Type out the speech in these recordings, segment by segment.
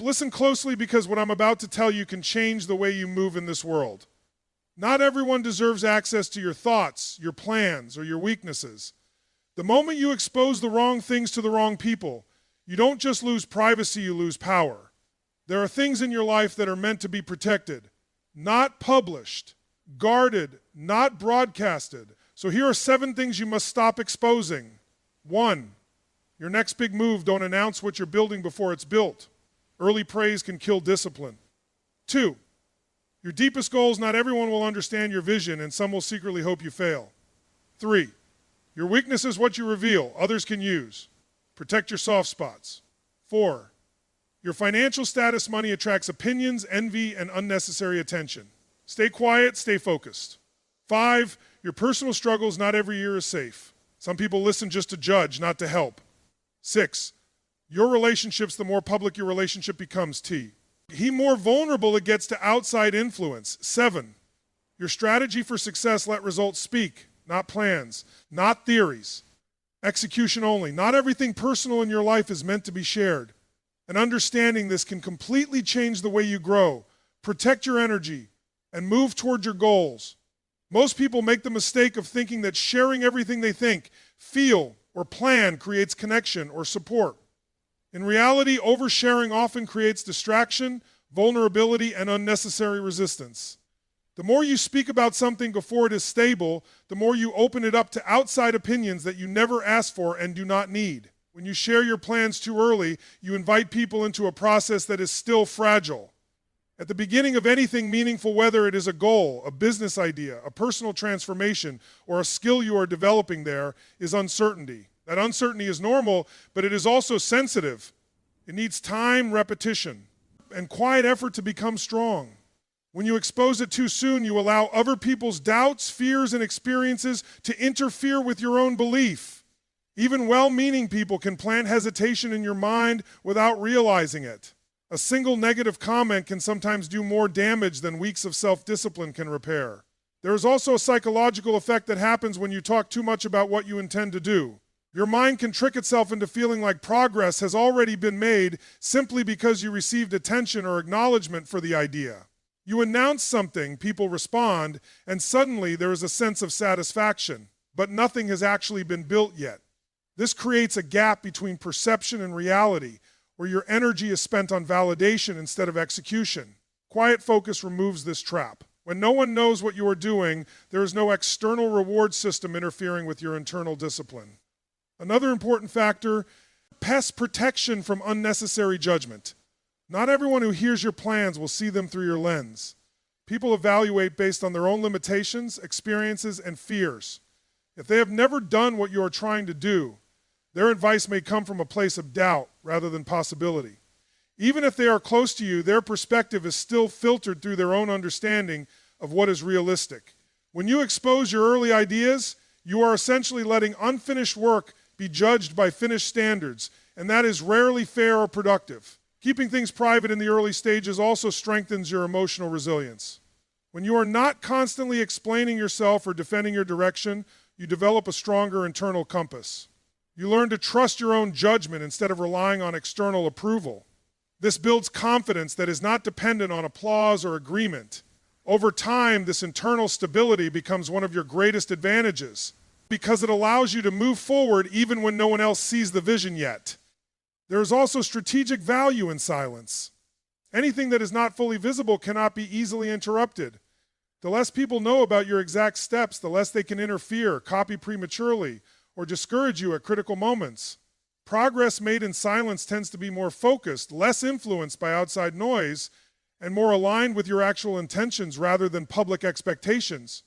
Listen closely, because what I'm about to tell you can change the way you move in this world. Not everyone deserves access to your thoughts, your plans, or your weaknesses. The moment you expose the wrong things to the wrong people, you don't just lose privacy, you lose power. There are things in your life that are meant to be protected, not published, guarded, not broadcasted. So here are 7 things you must stop exposing. 1, your next big move, don't announce what you're building before it's built. Early praise can kill discipline. 2, your deepest goals, not everyone will understand your vision, and some will secretly hope you fail. 3, your weakness is what you reveal, others can use. Protect your soft spots. 4, your financial status money attracts opinions, envy, and unnecessary attention. Stay quiet, stay focused. 5, your personal struggles, not every year is safe. Some people listen just to judge, not to help. 6, your relationships, the more public your relationship becomes, the more vulnerable it gets to outside influence. 7, your strategy for success, let results speak, not plans, not theories. Execution only. Not everything personal in your life is meant to be shared. And understanding this can completely change the way you grow, protect your energy, and move toward your goals. Most people make the mistake of thinking that sharing everything they think, feel, or plan creates connection or support. In reality, oversharing often creates distraction, vulnerability, and unnecessary resistance. The more you speak about something before it is stable, the more you open it up to outside opinions that you never asked for and do not need. When you share your plans too early, you invite people into a process that is still fragile. At the beginning of anything meaningful, whether it is a goal, a business idea, a personal transformation, or a skill you are developing, there is uncertainty. That uncertainty is normal, but it is also sensitive. It needs time, repetition, and quiet effort to become strong. When you expose it too soon, you allow other people's doubts, fears, and experiences to interfere with your own belief. Even well-meaning people can plant hesitation in your mind without realizing it. A single negative comment can sometimes do more damage than weeks of self-discipline can repair. There is also a psychological effect that happens when you talk too much about what you intend to do. Your mind can trick itself into feeling like progress has already been made simply because you received attention or acknowledgement for the idea. You announce something, people respond, and suddenly there is a sense of satisfaction, but nothing has actually been built yet. This creates a gap between perception and reality, where your energy is spent on validation instead of execution. Quiet focus removes this trap. When no one knows what you are doing, there is no external reward system interfering with your internal discipline. Another important factor, pest protection from unnecessary judgment. Not everyone who hears your plans will see them through your lens. People evaluate based on their own limitations, experiences, and fears. If they have never done what you are trying to do, their advice may come from a place of doubt rather than possibility. Even if they are close to you, their perspective is still filtered through their own understanding of what is realistic. When you expose your early ideas, you are essentially letting unfinished work be judged by finished standards, and that is rarely fair or productive. Keeping things private in the early stages also strengthens your emotional resilience. When you are not constantly explaining yourself or defending your direction, you develop a stronger internal compass. You learn to trust your own judgment instead of relying on external approval. This builds confidence that is not dependent on applause or agreement. Over time, this internal stability becomes one of your greatest advantages because it allows you to move forward even when no one else sees the vision yet. There is also strategic value in silence. Anything that is not fully visible cannot be easily interrupted. The less people know about your exact steps, the less they can interfere, copy prematurely, or discourage you at critical moments. Progress made in silence tends to be more focused, less influenced by outside noise, and more aligned with your actual intentions rather than public expectations.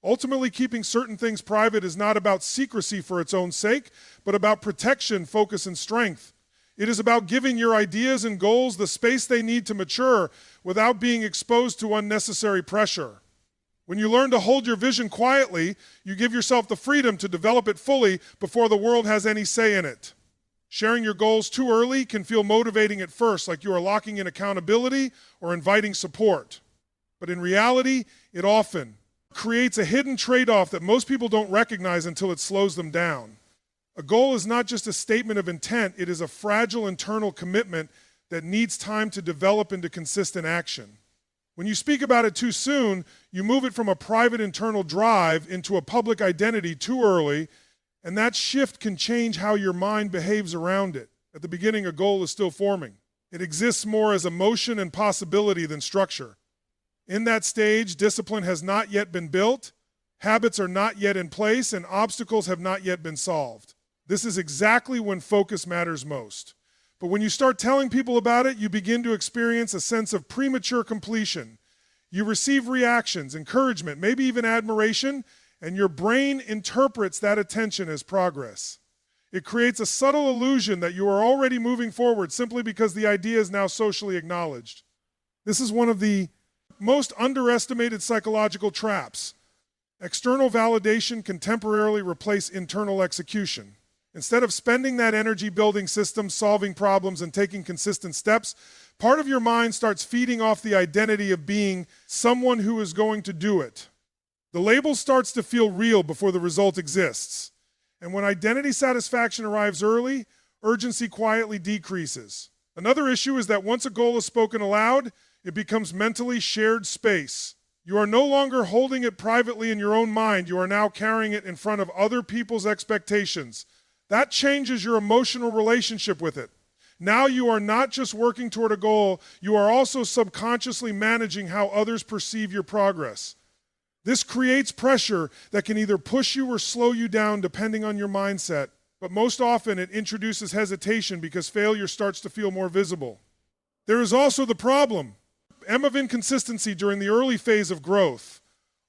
Ultimately, keeping certain things private is not about secrecy for its own sake, but about protection, focus, and strength. It is about giving your ideas and goals the space they need to mature without being exposed to unnecessary pressure. When you learn to hold your vision quietly, you give yourself the freedom to develop it fully before the world has any say in it. Sharing your goals too early can feel motivating at first, like you are locking in accountability or inviting support. But in reality, it often creates a hidden trade-off that most people don't recognize until it slows them down. A goal is not just a statement of intent, it is a fragile internal commitment that needs time to develop into consistent action. When you speak about it too soon, you move it from a private internal drive into a public identity too early, and that shift can change how your mind behaves around it. At the beginning, a goal is still forming. It exists more as emotion and possibility than structure. In that stage, discipline has not yet been built, habits are not yet in place, and obstacles have not yet been solved. This is exactly when focus matters most. But when you start telling people about it, you begin to experience a sense of premature completion. You receive reactions, encouragement, maybe even admiration, and your brain interprets that attention as progress. It creates a subtle illusion that you are already moving forward simply because the idea is now socially acknowledged. This is one of the most underestimated psychological traps. External validation can temporarily replace internal execution. Instead of spending that energy building systems, solving problems, and taking consistent steps, part of your mind starts feeding off the identity of being someone who is going to do it. The label starts to feel real before the result exists. And when identity satisfaction arrives early, urgency quietly decreases. Another issue is that once a goal is spoken aloud, it becomes mentally shared space. You are no longer holding it privately in your own mind. You are now carrying it in front of other people's expectations. That changes your emotional relationship with it. Now you are not just working toward a goal, you are also subconsciously managing how others perceive your progress. This creates pressure that can either push you or slow you down depending on your mindset, but most often it introduces hesitation because failure starts to feel more visible. There is also the problem of inconsistency during the early phase of growth.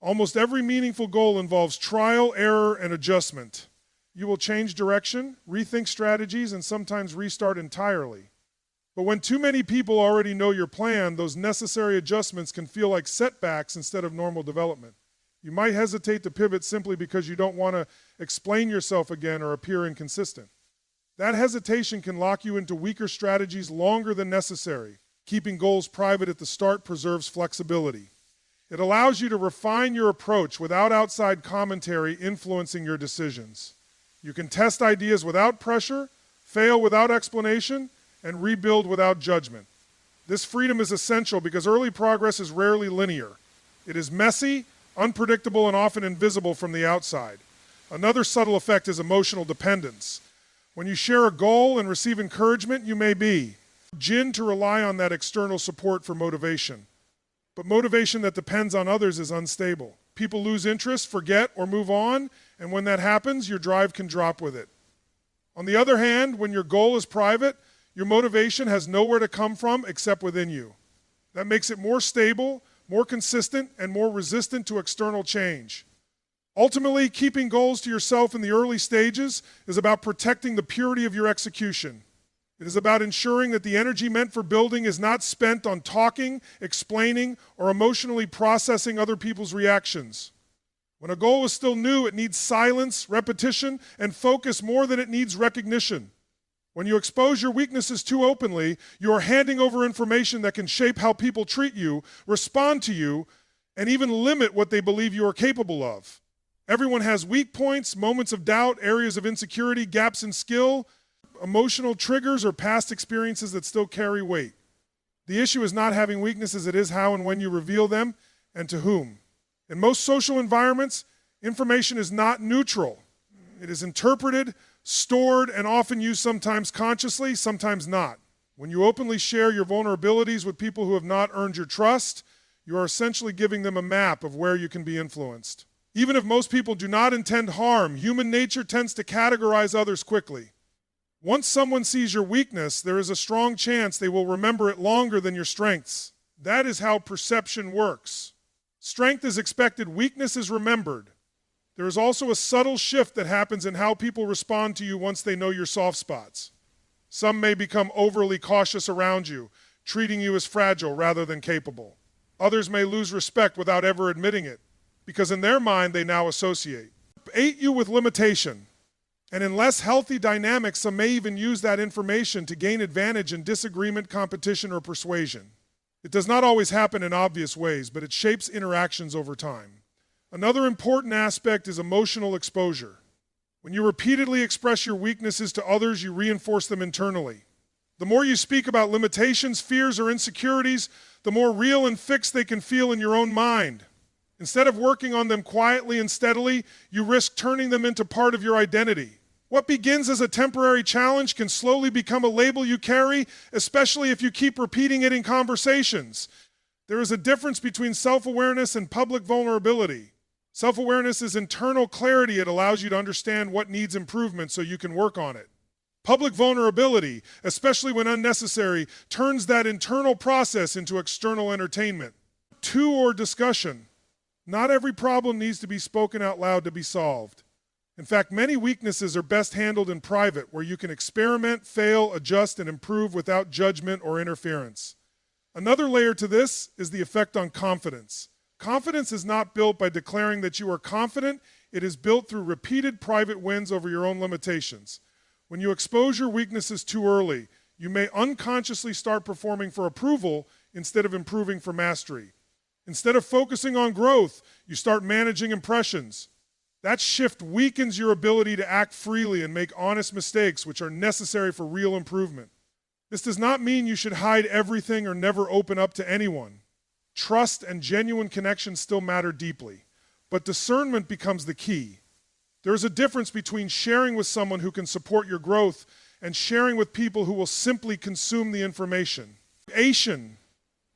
Almost every meaningful goal involves trial, error, and adjustment. You will change direction, rethink strategies, and sometimes restart entirely. But when too many people already know your plan, those necessary adjustments can feel like setbacks instead of normal development. You might hesitate to pivot simply because you don't want to explain yourself again or appear inconsistent. That hesitation can lock you into weaker strategies longer than necessary. Keeping goals private at the start preserves flexibility. It allows you to refine your approach without outside commentary influencing your decisions. You can test ideas without pressure, fail without explanation, and rebuild without judgment. This freedom is essential because early progress is rarely linear. It is messy, unpredictable, and often invisible from the outside. Another subtle effect is emotional dependence. When you share a goal and receive encouragement, you may be to rely on that external support for motivation. But motivation that depends on others is unstable. People lose interest, forget, or move on, and when that happens, your drive can drop with it. On the other hand, when your goal is private, your motivation has nowhere to come from except within you. That makes it more stable, more consistent, and more resistant to external change. Ultimately, keeping goals to yourself in the early stages is about protecting the purity of your execution. It is about ensuring that the energy meant for building is not spent on talking, explaining, or emotionally processing other people's reactions. When a goal is still new, it needs silence, repetition, and focus more than it needs recognition. When you expose your weaknesses too openly, you are handing over information that can shape how people treat you, respond to you, and even limit what they believe you are capable of. Everyone has weak points, moments of doubt, areas of insecurity, gaps in skill, emotional triggers, or past experiences that still carry weight. The issue is not having weaknesses, it is how and when you reveal them and to whom. In most social environments, information is not neutral. It is interpreted, stored, and often used sometimes consciously, sometimes not. When you openly share your vulnerabilities with people who have not earned your trust, you are essentially giving them a map of where you can be influenced. Even if most people do not intend harm, human nature tends to categorize others quickly. Once someone sees your weakness, there is a strong chance they will remember it longer than your strengths. That is how perception works. Strength is expected, weakness is remembered. There is also a subtle shift that happens in how people respond to you once they know your soft spots. Some may become overly cautious around you, treating you as fragile rather than capable. Others may lose respect without ever admitting it, because in their mind they now associate you with limitation. And in less healthy dynamics, some may even use that information to gain advantage in disagreement, competition, or persuasion. It does not always happen in obvious ways, but it shapes interactions over time. Another important aspect is emotional exposure. When you repeatedly express your weaknesses to others, you reinforce them internally. The more you speak about limitations, fears, or insecurities, the more real and fixed they can feel in your own mind. Instead of working on them quietly and steadily, you risk turning them into part of your identity. What begins as a temporary challenge can slowly become a label you carry, especially if you keep repeating it in conversations. There is a difference between self-awareness and public vulnerability. Self-awareness is internal clarity. It allows you to understand what needs improvement so you can work on it. Public vulnerability, especially when unnecessary, turns that internal process into external entertainment. Or discussion. Not every problem needs to be spoken out loud to be solved. In fact, many weaknesses are best handled in private, where you can experiment, fail, adjust, and improve without judgment or interference. Another layer to this is the effect on confidence. Confidence is not built by declaring that you are confident. It is built through repeated private wins over your own limitations. When you expose your weaknesses too early, you may unconsciously start performing for approval instead of improving for mastery. Instead of focusing on growth, you start managing impressions. That shift weakens your ability to act freely and make honest mistakes, which are necessary for real improvement. This does not mean you should hide everything or never open up to anyone. Trust and genuine connection still matter deeply, but discernment becomes the key. There is a difference between sharing with someone who can support your growth and sharing with people who will simply consume the information.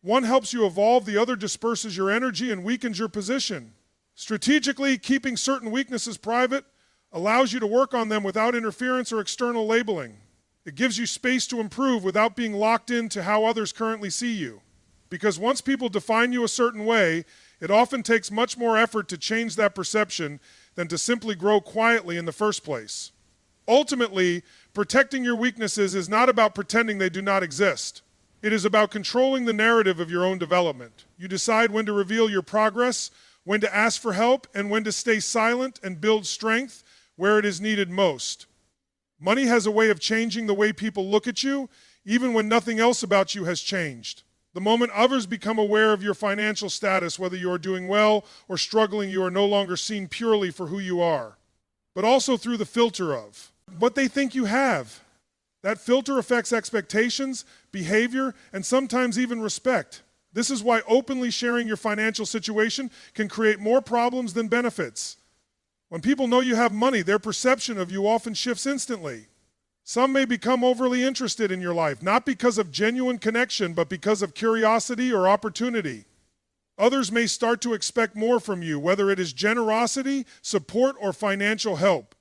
One helps you evolve, the other disperses your energy and weakens your position. Strategically, keeping certain weaknesses private allows you to work on them without interference or external labeling. It gives you space to improve without being locked into how others currently see you. Because once people define you a certain way, it often takes much more effort to change that perception than to simply grow quietly in the first place. Ultimately, protecting your weaknesses is not about pretending they do not exist. It is about controlling the narrative of your own development. You decide when to reveal your progress, when to ask for help, and when to stay silent and build strength where it is needed most. Money has a way of changing the way people look at you, even when nothing else about you has changed. The moment others become aware of your financial status, whether you are doing well or struggling, you are no longer seen purely for who you are, but also through the filter of what they think you have. That filter affects expectations, behavior, and sometimes even respect. This is why openly sharing your financial situation can create more problems than benefits. When people know you have money, their perception of you often shifts instantly. Some may become overly interested in your life, not because of genuine connection, but because of curiosity or opportunity. Others may start to expect more from you, whether it is generosity, support, or financial help.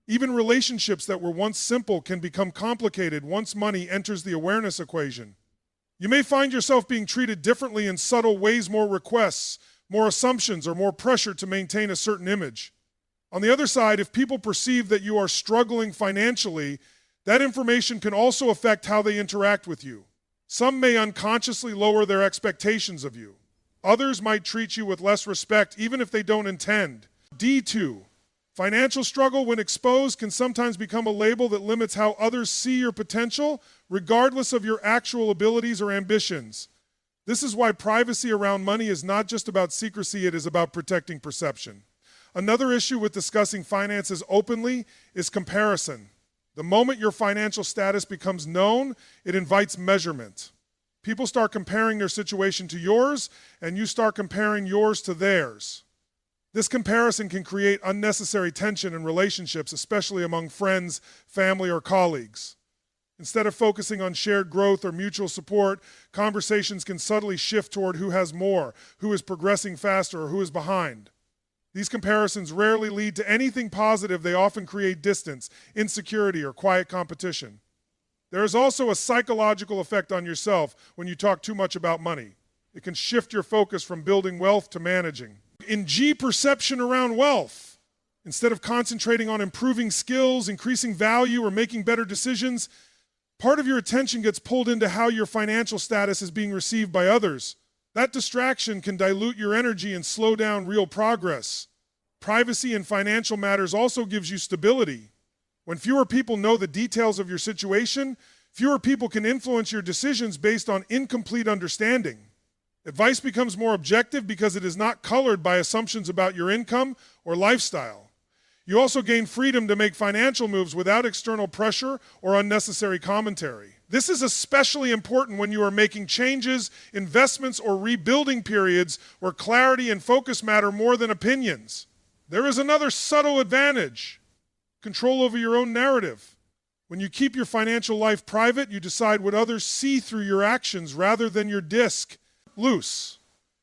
Even relationships that were once simple can become complicated once money enters the awareness equation. You may find yourself being treated differently in subtle ways, more requests, more assumptions, or more pressure to maintain a certain image. On the other side, if people perceive that you are struggling financially, that information can also affect how they interact with you. Some may unconsciously lower their expectations of you. Others might treat you with less respect, even if they don't intend. D2. Financial struggle, when exposed, can sometimes become a label that limits how others see your potential, regardless of your actual abilities or ambitions. This is why privacy around money is not just about secrecy, it is about protecting perception. Another issue with discussing finances openly is comparison. The moment your financial status becomes known, it invites measurement. People start comparing their situation to yours, and you start comparing yours to theirs. This comparison can create unnecessary tension in relationships, especially among friends, family, or colleagues. Instead of focusing on shared growth or mutual support, conversations can subtly shift toward who has more, who is progressing faster, or who is behind. These comparisons rarely lead to anything positive. They often create distance, insecurity, or quiet competition. There is also a psychological effect on yourself when you talk too much about money. It can shift your focus from building wealth to managing. In G, perception around wealth. Instead of concentrating on improving skills, increasing value, or making better decisions, part of your attention gets pulled into how your financial status is being received by others. That distraction can dilute your energy and slow down real progress. Privacy in financial matters also gives you stability. When fewer people know the details of your situation, fewer people can influence your decisions based on incomplete understanding. Advice becomes more objective because it is not colored by assumptions about your income or lifestyle. You also gain freedom to make financial moves without external pressure or unnecessary commentary. This is especially important when you are making changes, investments, or rebuilding periods where clarity and focus matter more than opinions. There is another subtle advantage: control over your own narrative. When you keep your financial life private, you decide what others see through your actions rather than your disc. Loose.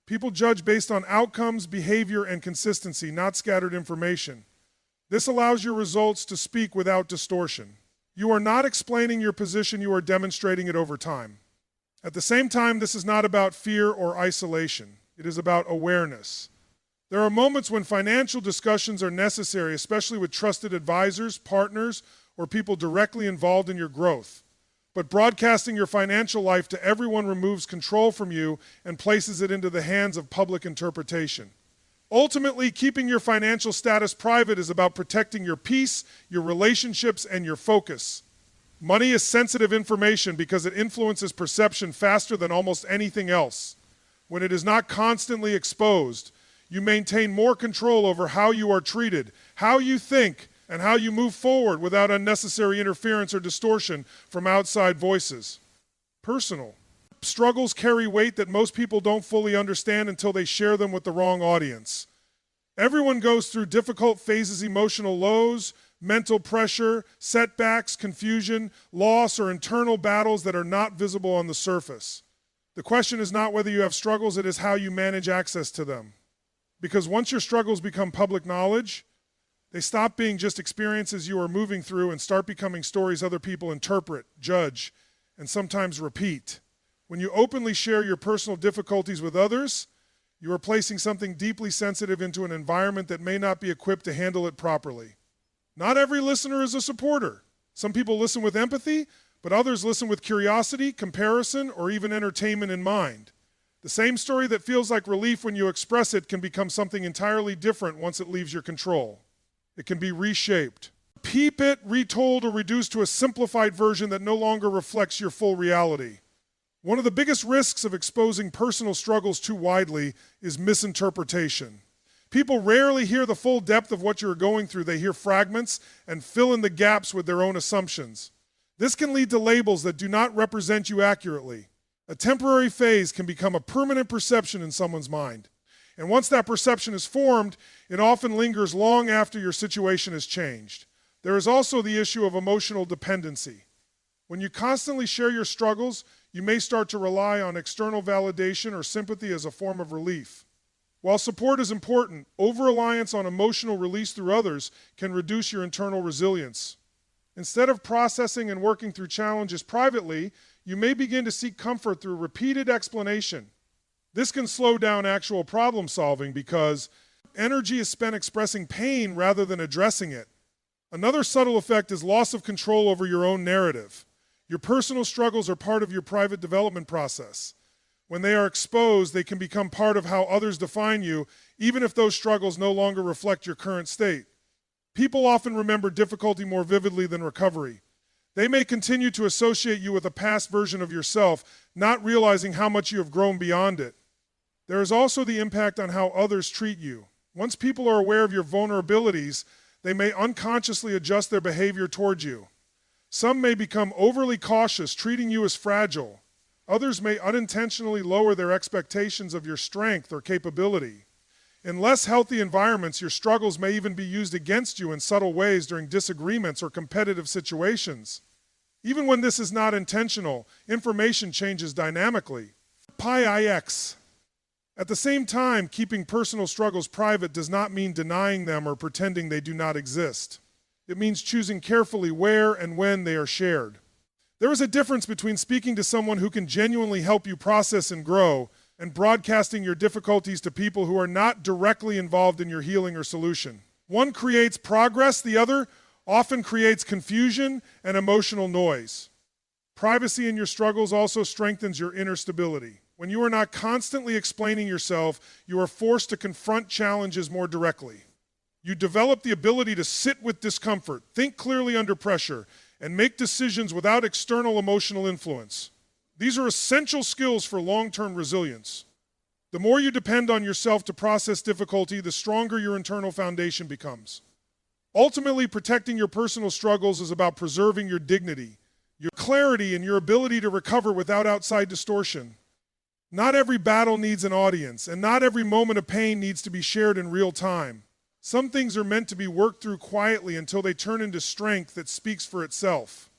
People judge based on outcomes, behavior, and consistency, not scattered information. This allows your results to speak without distortion. You are not explaining your position, you are demonstrating it over time. At the same time, this is not about fear or isolation. It is about awareness. There are moments when financial discussions are necessary, especially with trusted advisors, partners, or people directly involved in your growth. But broadcasting your financial life to everyone removes control from you and places it into the hands of public interpretation. Ultimately, keeping your financial status private is about protecting your peace, your relationships, and your focus. Money is sensitive information because it influences perception faster than almost anything else. When it is not constantly exposed, you maintain more control over how you are treated, how you think, and how you move forward without unnecessary interference or distortion from outside voices. Personal. Struggles carry weight that most people don't fully understand until they share them with the wrong audience. Everyone goes through difficult phases, emotional lows, mental pressure, setbacks, confusion, loss, or internal battles that are not visible on the surface. The question is not whether you have struggles, it is how you manage access to them. Because once your struggles become public knowledge, they stop being just experiences you are moving through and start becoming stories other people interpret, judge, and sometimes repeat. When you openly share your personal difficulties with others, you are placing something deeply sensitive into an environment that may not be equipped to handle it properly. Not every listener is a supporter. Some people listen with empathy, but others listen with curiosity, comparison, or even entertainment in mind. The same story that feels like relief when you express it can become something entirely different once it leaves your control. It can be reshaped. Peep it, retold, or reduced to a simplified version that no longer reflects your full reality. One of the biggest risks of exposing personal struggles too widely is misinterpretation. People rarely hear the full depth of what you're going through. They hear fragments and fill in the gaps with their own assumptions. This can lead to labels that do not represent you accurately. A temporary phase can become a permanent perception in someone's mind. And once that perception is formed, it often lingers long after your situation has changed. There is also the issue of emotional dependency. When you constantly share your struggles, you may start to rely on external validation or sympathy as a form of relief. While support is important, over-reliance on emotional release through others can reduce your internal resilience. Instead of processing and working through challenges privately, you may begin to seek comfort through repeated explanation. This can slow down actual problem solving because energy is spent expressing pain rather than addressing it. Another subtle effect is loss of control over your own narrative. Your personal struggles are part of your private development process. When they are exposed, they can become part of how others define you, even if those struggles no longer reflect your current state. People often remember difficulty more vividly than recovery. They may continue to associate you with a past version of yourself, not realizing how much you have grown beyond it. There is also the impact on how others treat you. Once people are aware of your vulnerabilities, they may unconsciously adjust their behavior towards you. Some may become overly cautious, treating you as fragile. Others may unintentionally lower their expectations of your strength or capability. In less healthy environments, your struggles may even be used against you in subtle ways during disagreements or competitive situations. Even when this is not intentional, information changes dynamically. Pi IX. At the same time, keeping personal struggles private does not mean denying them or pretending they do not exist. It means choosing carefully where and when they are shared. There is a difference between speaking to someone who can genuinely help you process and grow and broadcasting your difficulties to people who are not directly involved in your healing or solution. One creates progress, the other often creates confusion and emotional noise. Privacy in your struggles also strengthens your inner stability. When you are not constantly explaining yourself, you are forced to confront challenges more directly. You develop the ability to sit with discomfort, think clearly under pressure, and make decisions without external emotional influence. These are essential skills for long-term resilience. The more you depend on yourself to process difficulty, the stronger your internal foundation becomes. Ultimately, protecting your personal struggles is about preserving your dignity, your clarity in your ability to recover without outside distortion. Not every battle needs an audience, and not every moment of pain needs to be shared in real time. Some things are meant to be worked through quietly until they turn into strength that speaks for itself.